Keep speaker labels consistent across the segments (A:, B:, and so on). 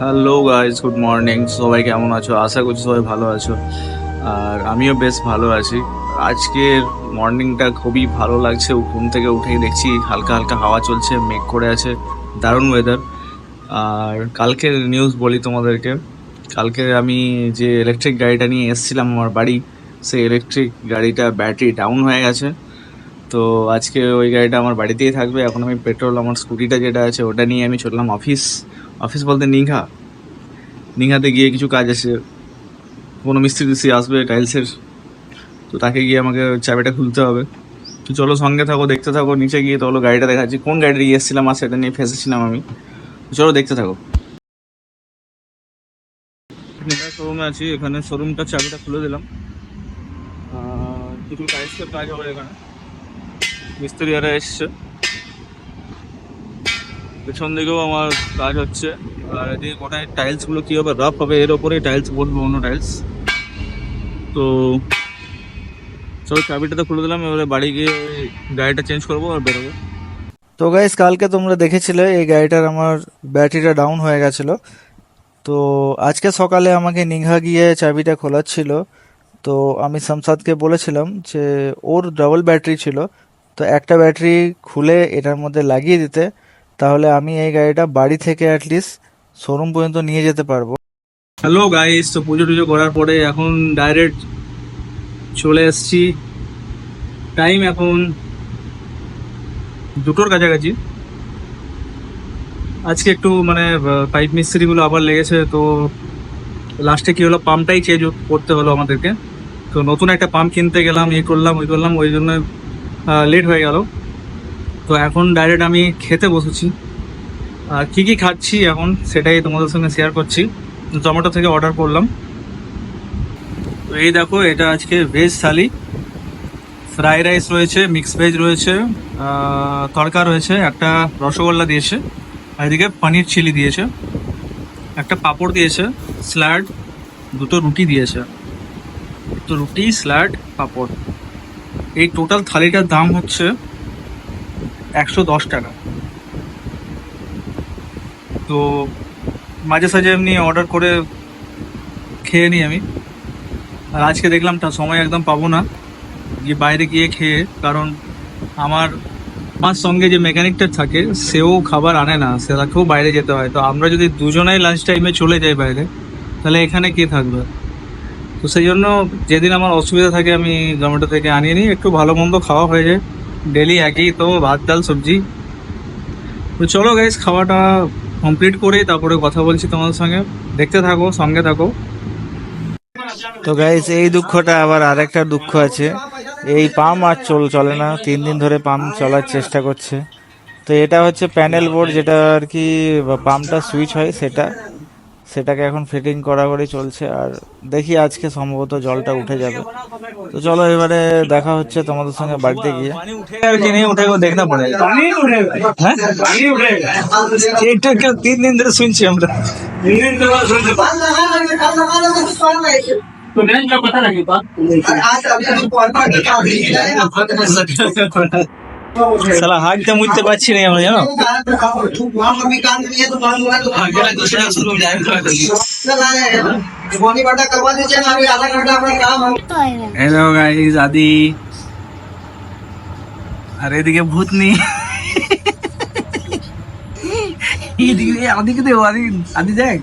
A: Hello guys, good morning. সবাই কেমন আছো? আশা করছি সবাই ভালো আছো। আর আমিও বেশ ভালো আছি। আজকের মর্নিংটা খুবই ভালো লাগছে। ঘুম থেকে উঠেই দেখছি হালকা হালকা হাওয়া চলছে, মেঘ করে আছে, দারুণ ওয়েদার। আর কালকের নিউজ বলি তোমাদেরকে। কালকে আমি যে ইলেকট্রিক গাড়িটা নিয়ে এসেছিলাম আমার বাড়ি, সেই ইলেকট্রিক গাড়িটা ব্যাটারি ডাউন হয়ে গেছে। তো আজকে ওই গাড়িটা আমার বাড়িতেই থাকবে। এখন আমি পেট্রোল, আমার স্কুটিটা যেটা আছে ওটা নিয়ে আমি চললাম অফিস। অফিস বলতে নিঘাতে গিয়ে কিছু কাজ আছে। কোনো মিস্ত্রি টিস্ত্রি আসবে টাইলসের, তো তাকে গিয়ে আমাকে চাবিটা খুলতে হবে। তো চলো সঙ্গে থাকো, দেখতে থাকো। নিচে গিয়ে তো হলো গাড়িটা দেখাচ্ছি, কোন গাড়িটা নিয়ে এসেছিলাম আর সেটা নিয়ে ফেসেছিলাম আমি। তো চলো দেখতে থাকো। শোরুমে আছি, এখানে শোরুমটার চাবিটা খুলে দিলাম। কিছু টাইলসের কাজ হবে এখানে, মিস্ত্রিরা এসছে। পেছন দিকেও আমার কাজ হচ্ছে। আর এদিকে কোথায় টাইলসগুলো কী হবে, রাফ হবে, এর ওপরেই টাইলস বলবো, অন্য টাইলস। তো চলো চাবিটা তো খুলে দিলাম, এবারে বাড়ি গিয়ে গাড়িটা চেঞ্জ করবো আর বেরোবো।
B: তো গাইস, কালকে তোমরা দেখেছিলে এই গাড়িটার আমার ব্যাটারিটা ডাউন হয়ে গেছিল। তো আজকে সকালে আমাকে নিঘা গিয়ে চাবিটা খোলার ছিল। তো আমি শামসাদকে বলেছিলাম যে ওর ডাবল ব্যাটারি ছিল, তো একটা ব্যাটারি খুলে এটার মধ্যে লাগিয়ে দিতে, তাহলে আমি এই গাড়িটা বাড়ি থেকে অ্যাটলিস্ট শোরুম পর্যন্ত নিয়ে যেতে পারবো।
A: হ্যালো গাইস, তো পুজো টুজো করার পরে এখন ডাইরেক্ট চলে এসেছি। টাইম এখন 2টোর কাছাকাছি। আজকে একটু মানে পাইপ মিস্ত্রিগুলো আবার লেগেছে, তো লাস্টে কি হলো, পাম্পটাই চেঞ্জ করতে হলো আমাদেরকে। তো নতুন একটা পাম্প কিনতে গেলাম, করলাম ওই করলাম, ওই জন্য লেট হয়ে গেল। তো এখন ডাইরেক্ট আমি খেতে বসেছি। আর কী কী খাচ্ছি এখন সেটাই তোমাদের সঙ্গে শেয়ার করছি। জোম্যাটো থেকে অর্ডার করলাম। তো এই দেখো, এটা আজকে ভেজ থালি। ফ্রাই রাইস রয়েছে, মিক্স ভেজ রয়েছে, তড়কা রয়েছে, একটা রসগোল্লা দিয়েছে, আর এদিকে পনির চিলি দিয়েছে, একটা পাঁপড় দিয়েছে, স্যালাড, 2টো রুটি দিয়েছে। তো রুটি, স্যালাড, পাঁপড়, এই টোটাল থালিটার দাম হচ্ছে 110 টাকা। তো মাঝে সাঝে এমনি অর্ডার করে খেয়ে নিই আমি। আর আজকে দেখলাম সময় একদম পাবো না গিয়ে বাইরে গিয়ে খেয়ে, কারণ আমার আমার সঙ্গে যে মেকানিকটা থাকে সেও খাবার আনে না, সেটাকেও বাইরে যেতে হয়। তো আমরা যদি দুজনাই লাঞ্চ টাইমে চলে যাই বাইরে, তাহলে এখানে কে থাকবে? তো সেই জন্য যেদিন আমার অসুবিধা থাকে আমি জোম্যাটো থেকে আনিয়ে নিই, একটু ভালো মন্দ খাওয়া হয়ে যায়। ডেলি একই তো, ভাত ডাল সবজি। তো চলো গাইস, খাওয়াটা কমপ্লিট করে তারপরে কথা বলছি তোমাদের সঙ্গে। দেখতে থাকো, সঙ্গে থাকো।
B: তো গাইস, এই দুঃখটা আবার আরেকটা দুঃখ আছে। এই পাম্প আর চলে না, 3 দিন ধরে পাম্প চলার চেষ্টা করছে। তো এটা হচ্ছে প্যানেল বোর্ড, যেটা আর কি পাম্পটা সুইচ হয়, সেটাকে এখন ফিটিং করা করে চলছে। আর দেখি আজকে সম্ভবত জলটা উঠে যাবে। তো চলো এবারে দেখা হচ্ছে তোমাদের সঙ্গে বাড়িতে গিয়ে।
A: पानी उठेगा कि नहीं उठेगा वो देखना पड़ेगा। पानी उठेगा, हाँ? पानी उठेगा। एक 3 दिन ধরে শুনছি আমরা। 3 दिन তো শুনছি। तो नहीं क्या पता लगी बात। आज अभी कॉल पर শালা হাঁকতে মুছতে পারছি না আমরা, জানো। হ্যালো গাইস, আদি। আর এদিকে ভূতনি, এদিকে আদিকে দেবো। আদি, আদি দেখ,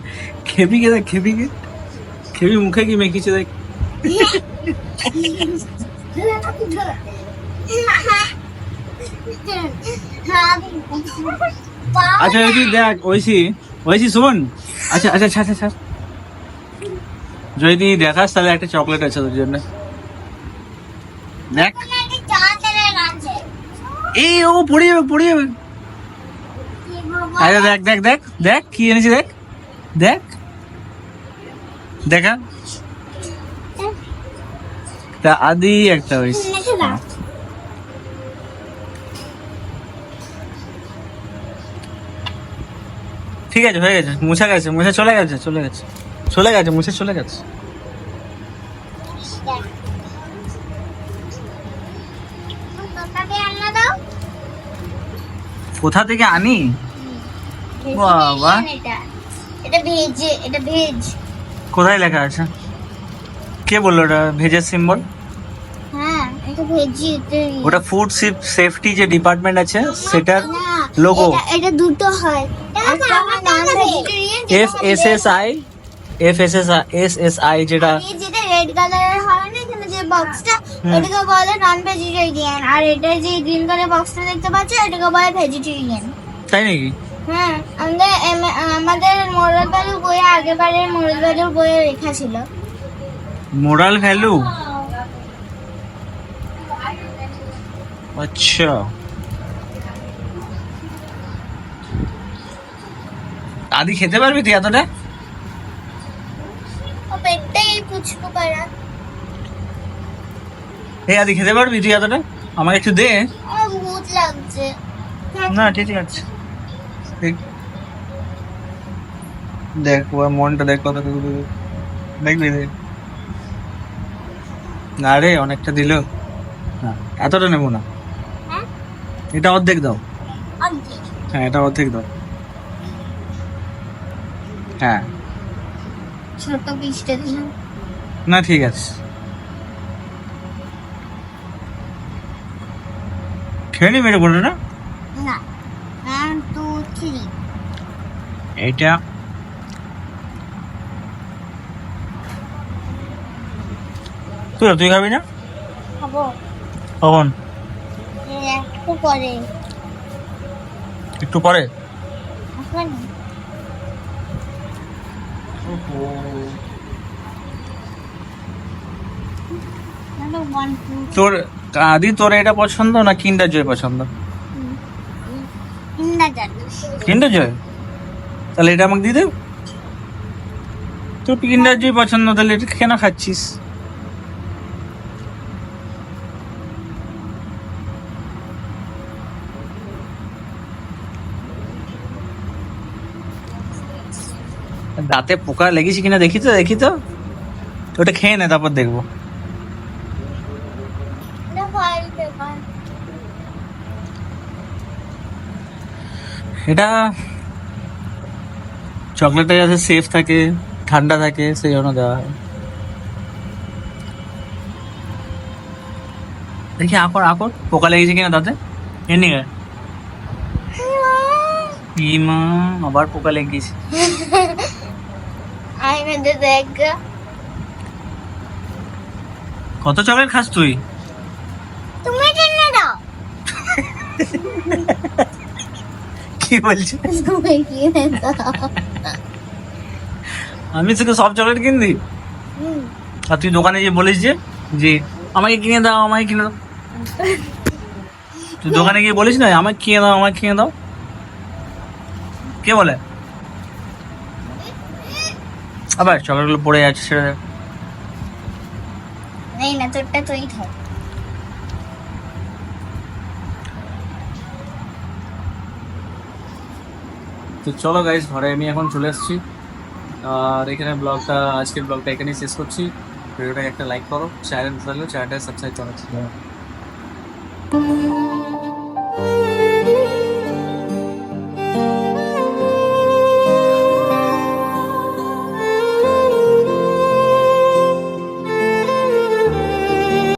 A: খেপিকে দেখ, খেপি মুখে কি মেখেছে দেখ। আচ্ছা ওইসি দেখ, ওইসি শোন। আচ্ছা আচ্ছা আচ্ছা আচ্ছা, যদি দেখাস তাহলে একটা চকলেট আছে তোর জন্য, দেখ। এই ও পড়ে যাবে। আরে দেখ দেখ দেখ দেখ কি এনেছি, দেখ দেখ, দেখা। তা আদি একটা হয়েছে। ঠিক আছে, হয়ে গেছে, মুছে গেছে, মুছে চলে গেছে, মুছে চলে গেছে। কোথা থেকে আনি? বাবা,
C: এটা ভেজ, এটা ভেজ।
B: কোথায় লেখা আছে? কে বললো এটা ভেজের সিম্বল?
C: হ্যাঁ, এটা ভেজিটেরিয়ান।
B: ওটা ফুড সেফটি যে ডিপার্টমেন্ট আছে সেটার লোগো।
C: এটা দুটো হয়, একটা নন ভেজিটেরিয়ান,
B: FSSI যেটা
C: যেটা রেড কালারের হয় না এখানে যে বক্সটা, ওটাকে বলে নন ভেজিটেরিয়ান। আর এটা যে গ্রিন কালার বক্সটা দেখতে পাচ্ছ, এটাকে বলে ভেজিটেরিয়ান।
B: তাই নাকি?
C: হ্যাঁ, আমাদের মোরাল ভ্যালু বইয়ে আগেবারের মোরাল ভ্যালু বইয়ে লেখা ছিল।
B: মোরাল ভ্যালু, আচ্ছা। আদি খেতে পারবি তুই এতটা?
C: ও পেটটাই পুচকু পারা।
B: এই আদি খেতে পারবি তুই এতটা? আমাকে একটু দে।
C: আমার ভূত লাগছে।
B: না ঠিক আছে, দেখ ওর মনটা দেখ কত দেখবি দেখ। না রে অনেকটা দিল, এতটা নেবো না।
C: হ্যাঁ,
B: এটা অর্ধেক দাও।
C: অর্ধেক।
B: হ্যাঁ এটা অর্ধেক দাও। হ্যাঁ
C: ছোট পিসটা দিলাম।
B: না ঠিক আছে, খেয়ে নি মেরে বলে না।
C: না, 1 2 3।
B: এইটা তুই খাবি না?
C: খাবো
B: কখন?
C: একটু পরে।
B: একটু পরে।
C: এখন মানে 1 2
B: তোর আদি তোর এটা পছন্দ না কিন্ডার জয় পছন্দ?
C: না জানি।
B: কিন্ডার জয়? তাহলে এটা আমাকে দিয়ে দে। তোর কিন্ডার জয় পছন্দ, তাহলে এটা কেন খাচ্ছিস? দাঁতে পোকা লেগেছে কিনা দেখি তো ওটা খেয়ে নে তারপর দেখবো।
C: এটা ফয়েল পেপার।
B: এটা চকলেটটা যাতে সেফ থাকে, ঠান্ডা থাকে, সেই জন্য দেওয়া হয়। দেখি আকর পোকা লেগেছে কিনা দাঁতে। এমনি মা আবার পোকা লেগেছে।
C: আইনাতে দেখ।
B: কত চকলেট খাস তুই?
C: তুমি টেনে দাও।
B: কি বলছিস?
C: তুমি কিনে দাও।
B: আমি তোকে সব চকলেট কিনে দিই, আর তুই দোকানে গিয়ে বলিস যে আমাকে কিনে দাও। তুই দোকানে গিয়ে বলিস না আমাকে কিনে দাও। কে বলে? আবার চকলেটগুলো পড়ে যাচ্ছে, ছেড়ে দেখ।
C: এই না, তোরটা তুই খাও।
B: তো চলো গাইস, ঘরে আমি এখন চলে এসেছি। আর এখানে আজকের ব্লগটা এখানেই শেষ করছি। ভিডিওটাকে একটা লাইক করো, চ্যানেলটা সাবস্ক্রাইব করো।